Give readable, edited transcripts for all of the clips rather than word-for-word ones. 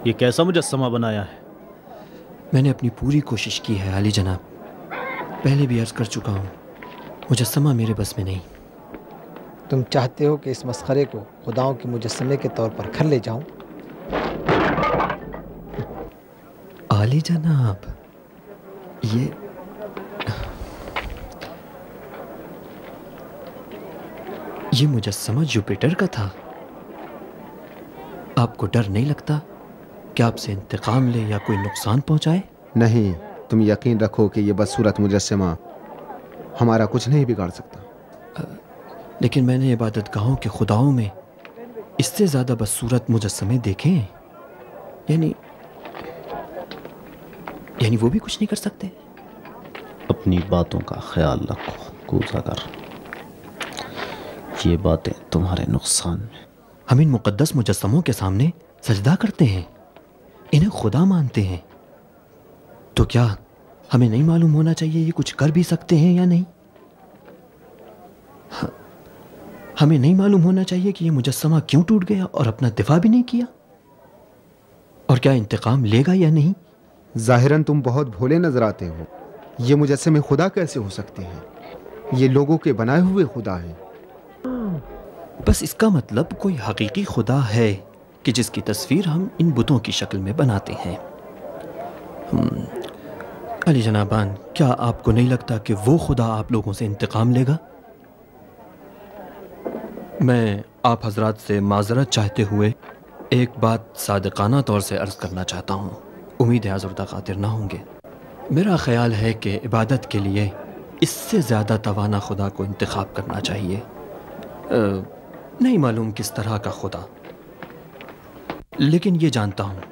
ये कैसा मुजस्समा बनाया है? मैंने अपनी पूरी कोशिश की है आली जनाब। पहले भी अर्ज कर चुका हूँ, मुजस्समा मेरे बस में नहीं। तुम चाहते हो कि इस मस्खरे को खुदाओं के मुजस्समे के तौर पर घर ले जाऊं? आली जनाब, ये मुजस्समा जुपिटर का था। आपको डर नहीं लगता कि आपसे इंतकाम ले या कोई नुकसान पहुंचाए? नहीं, तुम यकीन रखो कि ये बदसूरत मुजस्समा हमारा कुछ नहीं बिगाड़ सकता। लेकिन मैंने इबादतगाहों के खुदाओं में इससे ज़्यादा बदसूरत मुजस्समे देखे हैं। यानी वो भी कुछ नहीं कर सकते? अपनी बातों का ख्याल रखो कूज़ागर, ये बातें तुम्हारे नुकसान में। हम इन मुक़द्दस मुजस्समों के सामने सजदा करते हैं, इन्हें खुदा मानते हैं, तो क्या हमें नहीं मालूम होना चाहिए ये कुछ कर भी सकते हैं या नहीं? हमें नहीं मालूम होना चाहिए कि ये मुजस्समा क्यों टूट गया और अपना दिफा भी नहीं किया, और क्या इंतकाम लेगा या नहीं? ज़ाहिरन तुम बहुत भोले नजर आते हो। ये मुजस्समे खुदा कैसे हो सकते हैं? ये लोगों के बनाए हुए खुदा हैं। बस इसका मतलब कोई हकीकी खुदा है कि जिसकी तस्वीर हम इन बुतों की शक्ल में बनाते हैं। अली जनाबान, क्या आपको नहीं लगता कि वो खुदा आप लोगों से इंतकाम लेगा? मैं आप हजरात से माजरत चाहते हुए एक बात सादिकाना तौर से अर्ज करना चाहता हूँ। उम्मीद है आज़ुर्दा खातिर ना होंगे। मेरा ख्याल है कि इबादत के लिए इससे ज़्यादा तवाना खुदा को इंतखाब करना चाहिए। नहीं मालूम किस तरह का खुदा, लेकिन ये जानता हूँ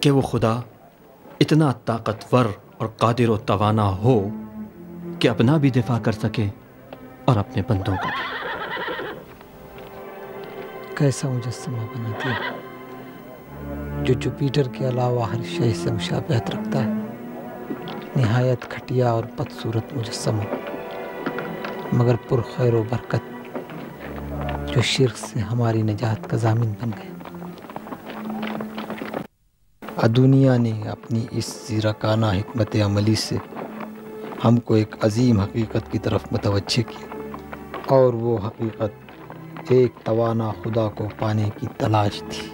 कि वो खुदा इतना ताकतवर और कादिर व तवाना हो कि अपना भी दिफा कर सके और अपने बंदों का भी। कैसा मुजस्समा बना दिया जो जुपिटर के अलावा हर शय से मुशाबहत रखता है। निहायत घटिया और बदसूरत मुजस्समा, मगर पुरखैर व बरकत, जो शिर्क से हमारी निजात का ज़ामिन बन गया। दुनिया ने अपनी इस ज़ीरकाना हिकमत अमली से हमको एक अजीम हकीकत की तरफ मुतवज्जे किया, और वो हकीकत एक तवाना खुदा को पाने की तलाश थी।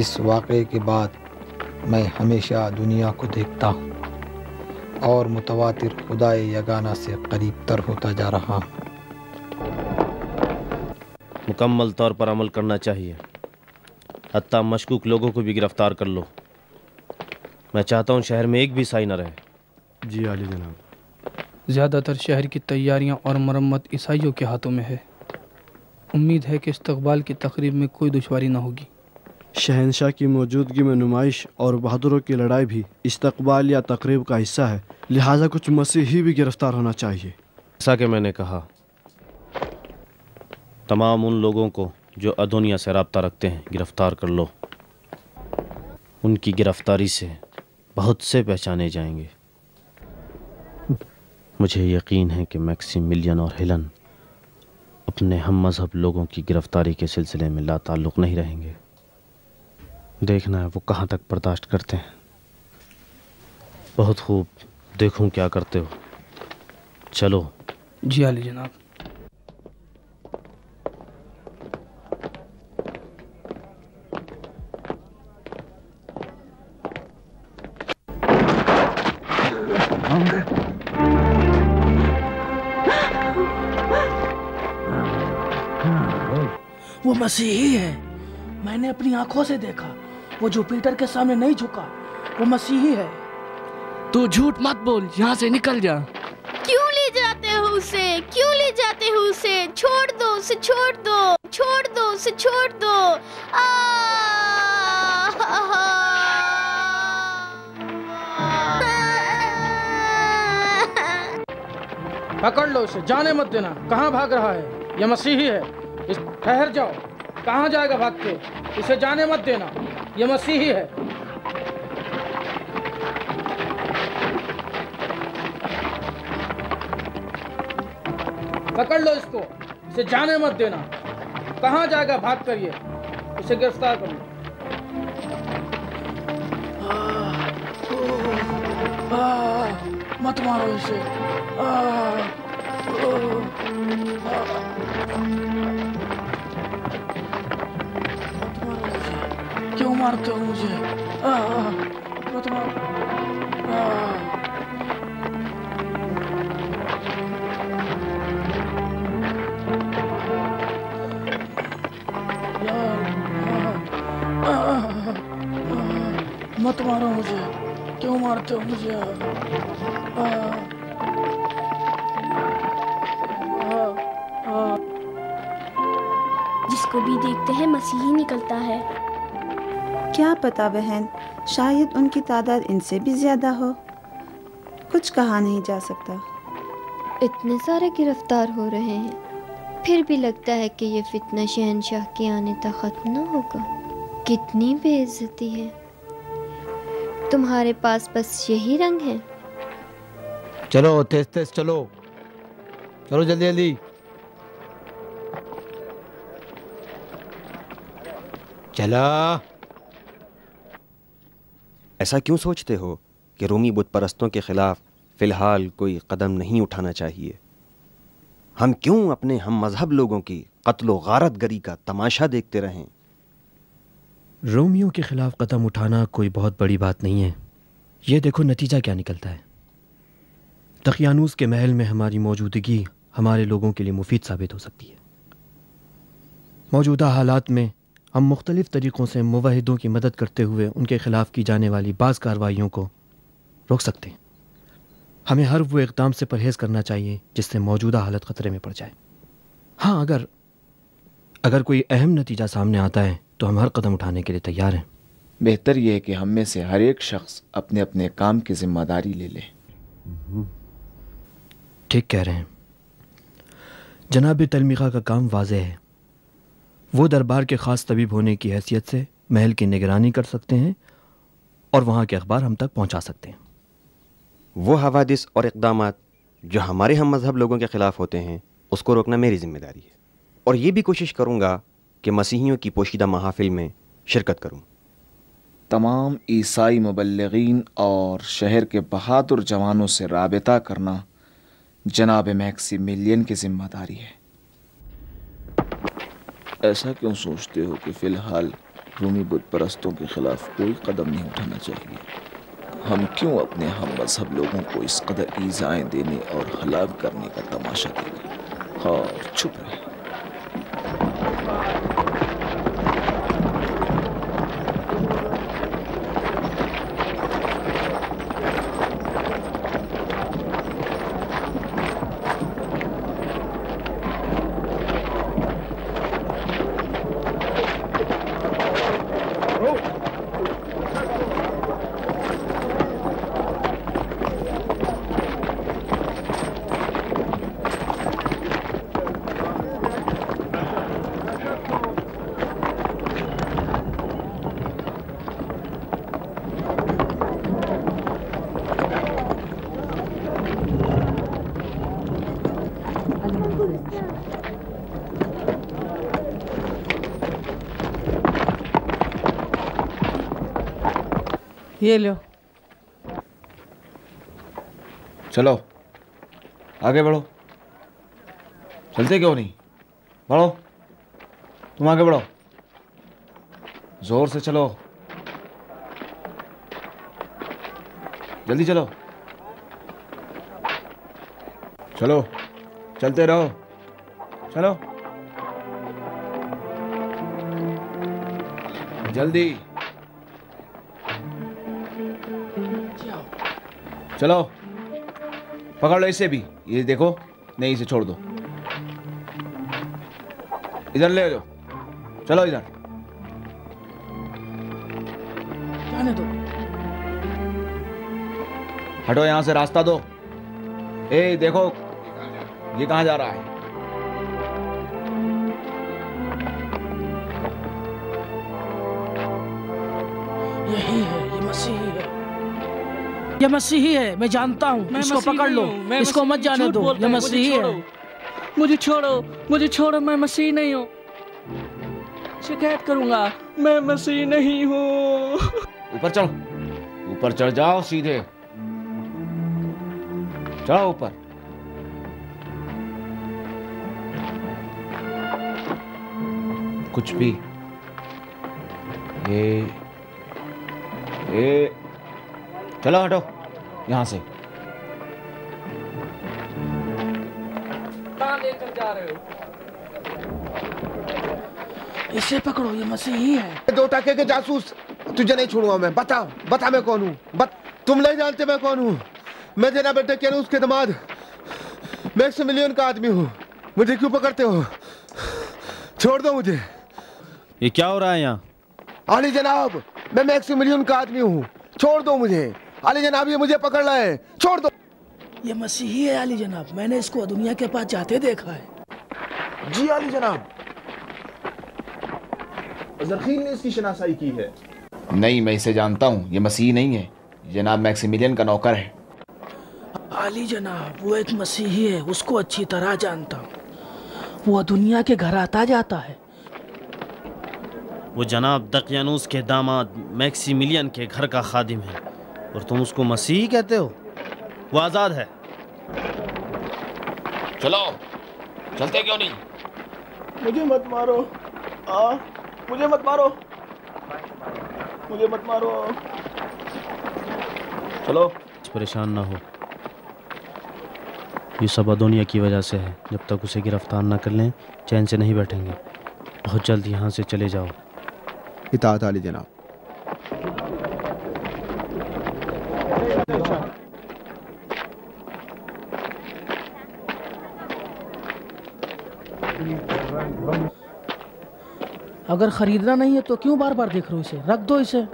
इस वाक़े के बाद मैं हमेशा दुनिया को देखता हूँ और मुतवातिर खुदाए यगाना से करीब तर होता जा रहा हूँ। मुकम्मल तौर पर अमल करना चाहिए, हत्ता मशकूक लोगों को भी गिरफ्तार कर लो। मैं चाहता हूँ शहर में एक भी ईसाई न रहे। जी आली जनाब। ज़्यादातर शहर की तैयारियां और मरम्मत ईसाइयों के हाथों में है। उम्मीद है कि इस्तकबाल की तकरीब में कोई दुश्वारी न होगी। शहंशाह की मौजूदगी में नुमाइश और बहादुरों की लड़ाई भी इस्तकबाल या तकरीब का हिस्सा है, लिहाजा कुछ मसीही भी गिरफ्तार होना चाहिए। जैसा कि मैंने कहा, तमाम उन लोगों को जो अदोनिया से रब्ता रखते हैं गिरफ्तार कर लो। उनकी गिरफ्तारी से बहुत से पहचाने जाएंगे। मुझे यकीन है कि मैक्सिमिलियन और हेलन अपने हम मज़हब लोगों की गिरफ्तारी के सिलसिले में लाताल्लुक़ नहीं रहेंगे। देखना है वो कहाँ तक बर्दाश्त करते हैं। बहुत खूब, देखूं क्या करते हो। चलो। जी आली जनाब। वो मसीही है, मैंने अपनी आंखों से देखा। वो जुपिटर के सामने नहीं झुका, वो मसीही है। तू झूठ मत बोल, यहाँ से निकल जा। क्यों ले जाते हो उसे? क्यों ले जाते हो उसे? छोड़ दो उसे, छोड़ दो, छोड़ दो उसे, छोड़ दो। पकड़ लो उसे, जाने मत देना। कहाँ भाग रहा है? ये मसीही है। ठहर जाओ, कहाँ जाएगा भाग के? इसे जाने मत देना, ये मसीही है। पकड़ लो इसको, इसे जाने मत देना। कहाँ जाएगा भाग कर? ये इसे गिरफ्तार कर लो। मत मारो इसे। क्यों मारते हो मुझे? मत मारो। मत मारो मुझे, क्यों मारते हो मुझे? जिसको भी देखते हैं मसीही निकलता है। क्या पता बहन, शायद उनकी तादाद इनसे भी ज्यादा हो। कुछ कहा नहीं जा सकता। इतने सारे गिरफ्तार हो रहे हैं, फिर भी लगता है कि ये फितना शहनशाह के आने तक खत्म न होगा। कितनी बेइज्जती है। तुम्हारे पास बस यही रंग है? चलो तेज तेज चलो, चलो जल्दी जल्दी। चला। ऐसा क्यों सोचते हो कि रूमी बुत परस्तों के खिलाफ फिलहाल कोई कदम नहीं उठाना चाहिए? हम क्यों अपने हम मजहब लोगों की कत्लो गारत गरी का तमाशा देखते रहें? रोमियो के खिलाफ कदम उठाना कोई बहुत बड़ी बात नहीं है। ये देखो नतीजा क्या निकलता है। दकियानूस के महल में हमारी मौजूदगी हमारे लोगों के लिए मुफीद साबित हो सकती है। मौजूदा हालात में हम मुख्तलिफ तरीक़ों से मुवाहिदों की मदद करते हुए उनके ख़िलाफ़ की जाने वाली बाज़ कार्रवाइयों को रोक सकते हैं। हमें हर वो इक़दाम से परहेज़ करना चाहिए जिससे मौजूदा हालत ख़तरे में पड़ जाए। हाँ, अगर कोई अहम नतीजा सामने आता है तो हम हर कदम उठाने के लिए तैयार हैं। बेहतर यह है कि हम में से हर एक शख्स अपने अपने काम की जिम्मेदारी ले ले। ठीक कह रहे हैं। जनाब तलमीक़ा का काम वाज़ेह है। वो दरबार के ख़ास तबीब होने की हैसियत से महल की निगरानी कर सकते हैं और वहाँ के अखबार हम तक पहुँचा सकते हैं। वो हवादिस और इक़दामात जो हमारे हम मजहब लोगों के ख़िलाफ़ होते हैं उसको रोकना मेरी ज़िम्मेदारी है, और ये भी कोशिश करूँगा कि मसीहियों की पोशीदा महाफिल में शिरकत करूँ। तमाम ईसाई मुबल्लिगीन और शहर के बहादुर जवानों से राबिता करना जनाब मैक्सिमिलियन की जिम्मेदारी है। ऐसा क्यों सोचते हो कि फ़िलहाल रूमी बुत परस्तों के ख़िलाफ़ कोई कदम नहीं उठाना चाहिए? हम क्यों अपने हम मजहब लोगों को इस कदर ईज़ाएँ देने और हलाक करने का तमाशा देंगे? और चुप रहे। ये लो। चलो आगे बढ़ो। चलते क्यों नहीं? बढ़ो, तुम आगे बढ़ो, जोर से चलो, जल्दी चलो, चलो चलते रहो, चलो जल्दी, चलो पकड़ लो इसे भी। ये देखो, नहीं इसे छोड़ दो, इधर ले लो, चलो इधर। जाने दो। हटो यहां से, रास्ता दो। ए देखो, ये कहां जा रहा है? यही है, ये मसीही है, ये मसीही है, मैं जानता हूँ। इसको पकड़ लो, इसको मत जाने दो, ये मसीही है। मुझे छोड़ो, मुझे छोड़ो, मैं मसीह नहीं हूँ। शिकायत करूंगा, मैं मसीह नहीं हूँ। ऊपर चढ़ो, ऊपर चढ़ जाओ सीधे। चढ़ो ऊपर। कुछ भी ए चलो हटो यहां से। कहाँ लेकर जा रहे हो? इसे पकड़ो, ये मसीही है। 2 टके के जासूस, तुझे नहीं छोड़ूंगा मैं। बता मैं कौन हूँ। तुम नहीं जानते मैं कौन हूँ। मैं जनाब टकियानूस के दामाद मैक्सिमिलियन का आदमी हूँ। मुझे क्यों पकड़ते हो? छोड़ दो मुझे। ये क्या हो रहा है यहाँ? आली जनाब, मैं मैक्सिमिलियन का आदमी हूँ। छोड़ दो मुझे। आली जनाब, ये मुझे पकड़ रहा है, छोड़ दो। ये मसीही है आली जनाब, मैंने इसको दुनिया के पास जाते देखा है। जी आली जनाब। जरखीन ने इसकी शनासाई की है। नहीं, मैं इसे जानता हूँ। ये मसीह नहीं है, जनाब मैक्सिमिलियन का नौकर है। आली जनाब, वो एक मसीही है, उसको अच्छी तरह जानता हूँ। वो दुनिया के घर आता जाता है। वो जनाब दकियानूस के दामाद मैक्सिमिलियन के घर का खादिम है और तुम उसको मसीही कहते हो? वो आज़ाद है। चलो, चलते क्यों नहीं? मुझे मत मारो, मुझे मत मारो, मुझे मत मारो। चलो। परेशान ना हो, ये सब अदोनिया की वजह से है। जब तक उसे गिरफ्तार ना कर लें चैन से नहीं बैठेंगे। बहुत जल्द यहाँ से चले जाओ। इताअत आली जनाब। अगर खरीदना नहीं है तो क्यों बार बार देख रहे हो इसे? रख दो इसे।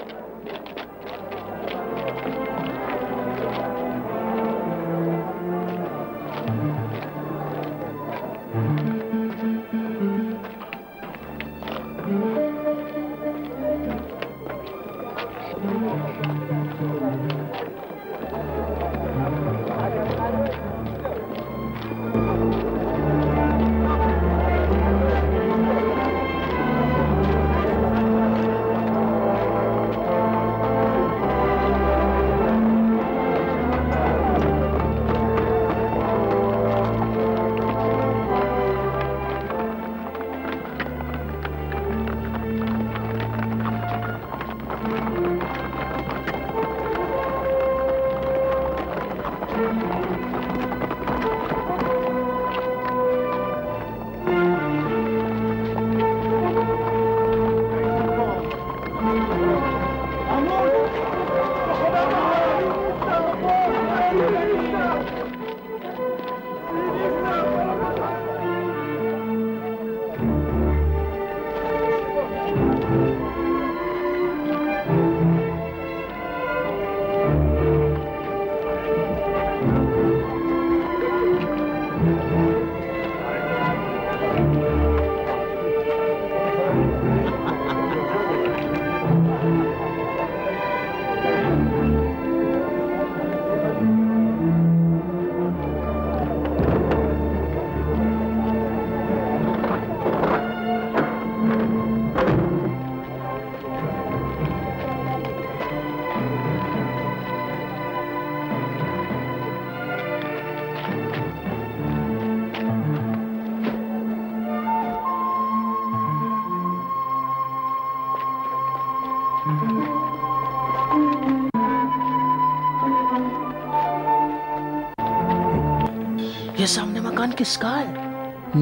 ये सामने मकान किसका है?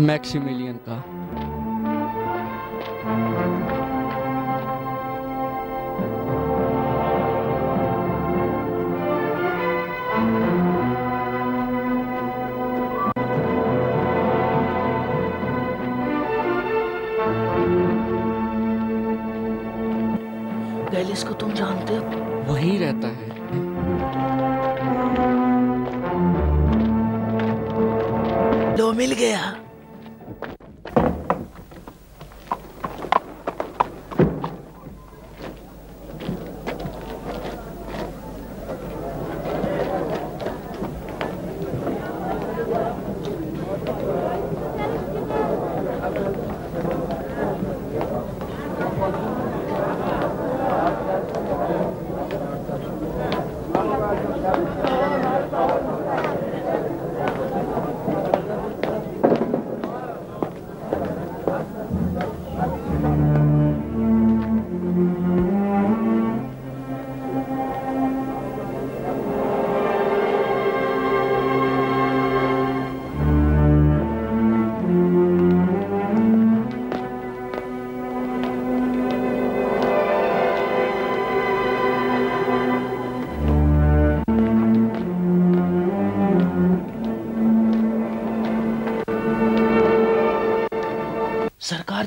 मैक्सिमिलियन का। गैलिस को तुम जानते हो? वहीं रहता है। लो, मिल गया।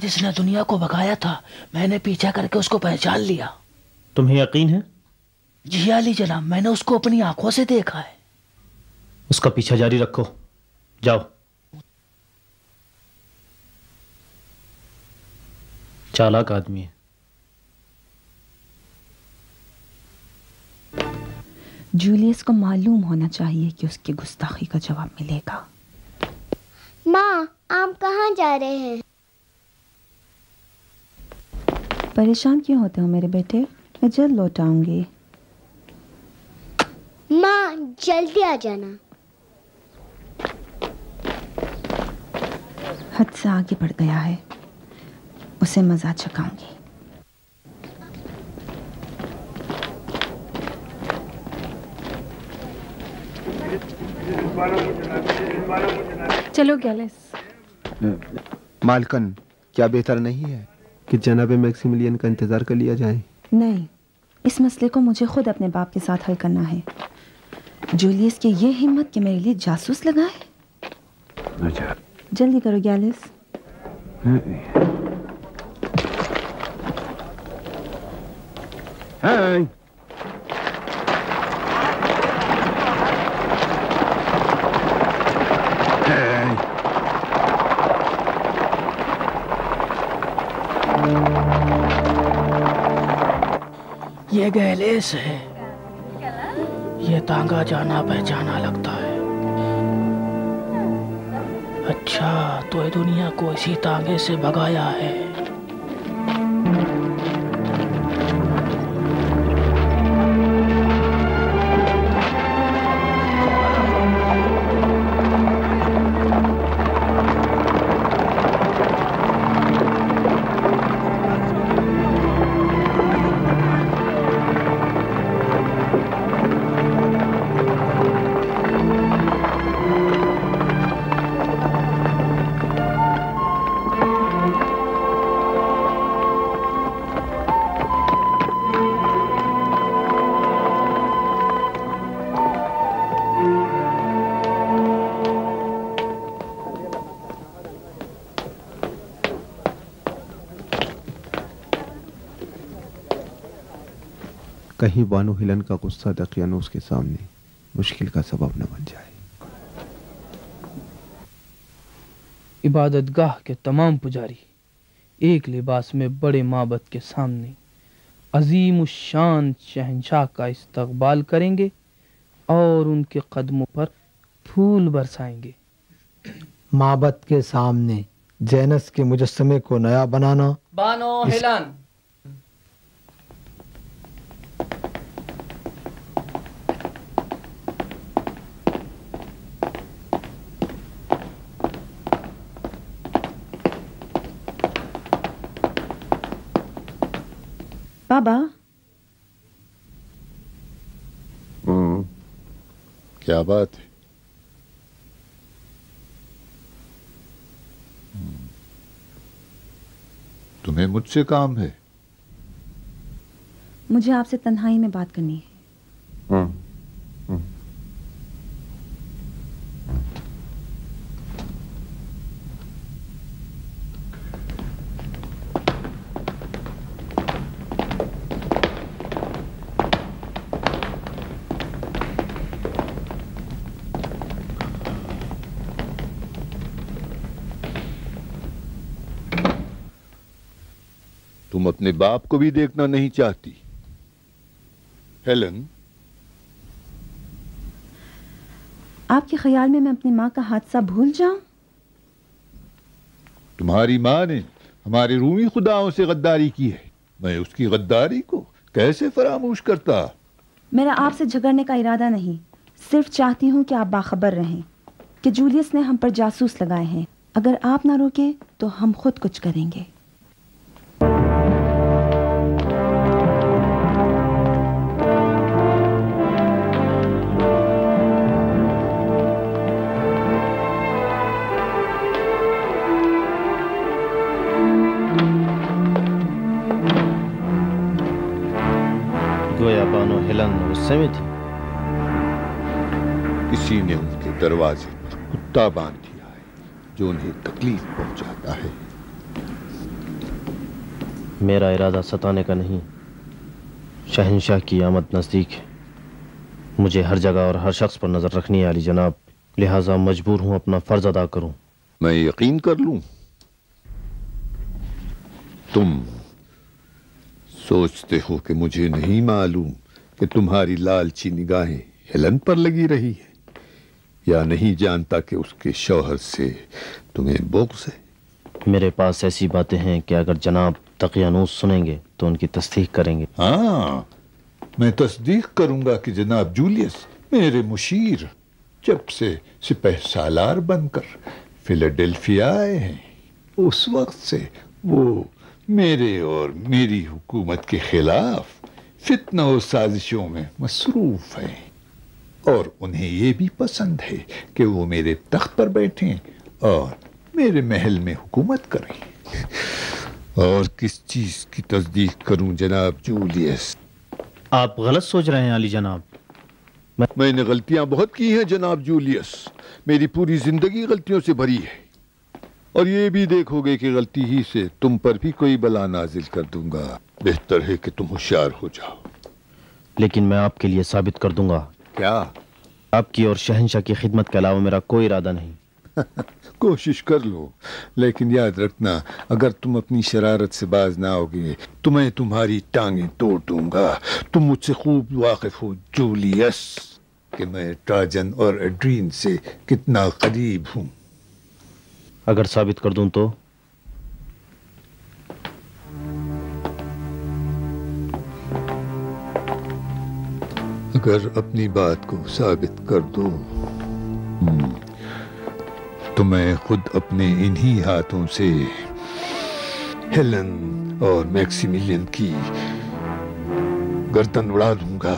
जिसने दुनिया को भगाया था, मैंने पीछा करके उसको पहचान लिया। तुम्हें यकीन है? जी अली जनाब, मैंने उसको अपनी आंखों से देखा है। उसका पीछा जारी रखो, जाओ। चालाक आदमी है। जूलियस को मालूम होना चाहिए कि उसकी गुस्ताखी का जवाब मिलेगा। माँ, आप कहाँ जा रहे हैं? परेशान क्यों होते हो मेरे बेटे? मैं जल्द लौट आऊंगी। माँ, जल्दी आ जाना। हद से आगे बढ़ गया है, उसे मजा चखाऊंगी। चलो गैलेस। मालकन, क्या बेहतर नहीं है कि जनाब मैक्सिमिलियन का इंतजार कर लिया जाए? नहीं, इस मसले को मुझे खुद अपने बाप के साथ हल करना है। जूलियस की ये हिम्मत कि मेरे लिए जासूस लगाए। अच्छा, जल्दी करो गैलिस। हाँ। ये गैलेस है। ये तांगा जाना पहचाना लगता है। अच्छा, तो ये दुनिया को इसी तांगे से भगाया है। कहीं बानो हिलन का गुस्सा दकियानूस के सामने मुश्किल का सबब न बन जाए। इबादतगाह के तमाम पुजारी एक लिबास में बड़े माबद के सामने अजीम शान शहंशाह का इस्तकबाल करेंगे और उनके कदमों पर फूल बरसाएंगे। माबद के सामने जैनस के मुजस्समे को नया बनाना। बानो हिलन। बाबा। क्या बात है? तुम्हें मुझसे काम है? मुझे आपसे तन्हाई में बात करनी है। तुम अपने बाप को भी देखना नहीं चाहती? हेलन, आपके ख्याल में मैं अपनी माँ का हादसा भूल जाऊं? तुम्हारी माँ ने हमारे रूमी खुदाओं से गद्दारी की है। मैं उसकी गद्दारी को कैसे फरामोश करता? मेरा आपसे झगड़ने का इरादा नहीं, सिर्फ चाहती हूँ कि आप बाखबर रहें कि जूलियस ने हम पर जासूस लगाए हैं। अगर आप ना रोके तो हम खुद कुछ करेंगे। गोया बानो हिलन गुस्से में थी। किसी ने उनके दरवाजे पर कुत्ता बांध दिया है जो उन्हें तकलीफ पहुंचाता है। मेरा इरादा सताने का नहीं, शहंशाह की आमद नज़दीक है। मुझे हर जगह और हर शख्स पर नज़र रखनी है अली जनाब, लिहाजा मजबूर हूँ अपना फ़र्ज अदा करूँ। मैं यकीन कर लूं? तुम सोचते हो कि मुझे नहीं मालूम कि तुम्हारी लालची निगाहें हेलन पर लगी रही है, या नहीं जानता कि उसके शौहर से तुम्हें बुग़्ज़ है? मेरे पास ऐसी बातें हैं कि अगर जनाब तकियानूस सुनेंगे तो उनकी तस्दीक करेंगे। हाँ, मैं तस्दीक करूंगा कि जनाब जूलियस मेरे मुशीर जब से सिपह सालार बनकर फिलाडेल्फिया आए हैं, उस वक्त से वो मेरे और मेरी हुकूमत के खिलाफ फितना और साजिशों में मसरूफ हैं, और उन्हें ये भी पसंद है कि वो मेरे तख्त पर बैठें और मेरे महल में हुकूमत करें। और किस चीज की तस्दीक करूं जनाब जूलियस? आप गलत सोच रहे हैं अली जनाब। मैंने गलतियां बहुत की हैं जनाब जूलियस, मेरी पूरी जिंदगी गलतियों से भरी है, और ये भी देखोगे कि गलती ही से तुम पर भी कोई बला नाजिल कर दूंगा। बेहतर है कि तुम होशियार हो जाओ। लेकिन मैं आपके लिए साबित कर दूंगा। क्या? आपकी और शहंशाह की खिदमत के अलावा मेरा कोई इरादा नहीं। कोशिश कर लो, लेकिन याद रखना, अगर तुम अपनी शरारत से बाज ना आओगे तो मैं तुम्हारी टांगें तोड़ दूंगा। तुम मुझसे खूब वाकिफ हो जूलियस कि मैं ट्राजन और एड्रीन से कितना करीब हूं। अगर साबित कर दूं तो? अगर अपनी बात को साबित कर दो तो मैं खुद अपने इन्हीं हाथों से हेलन और मैक्सिमिलियन की गर्दन उड़ा दूंगा।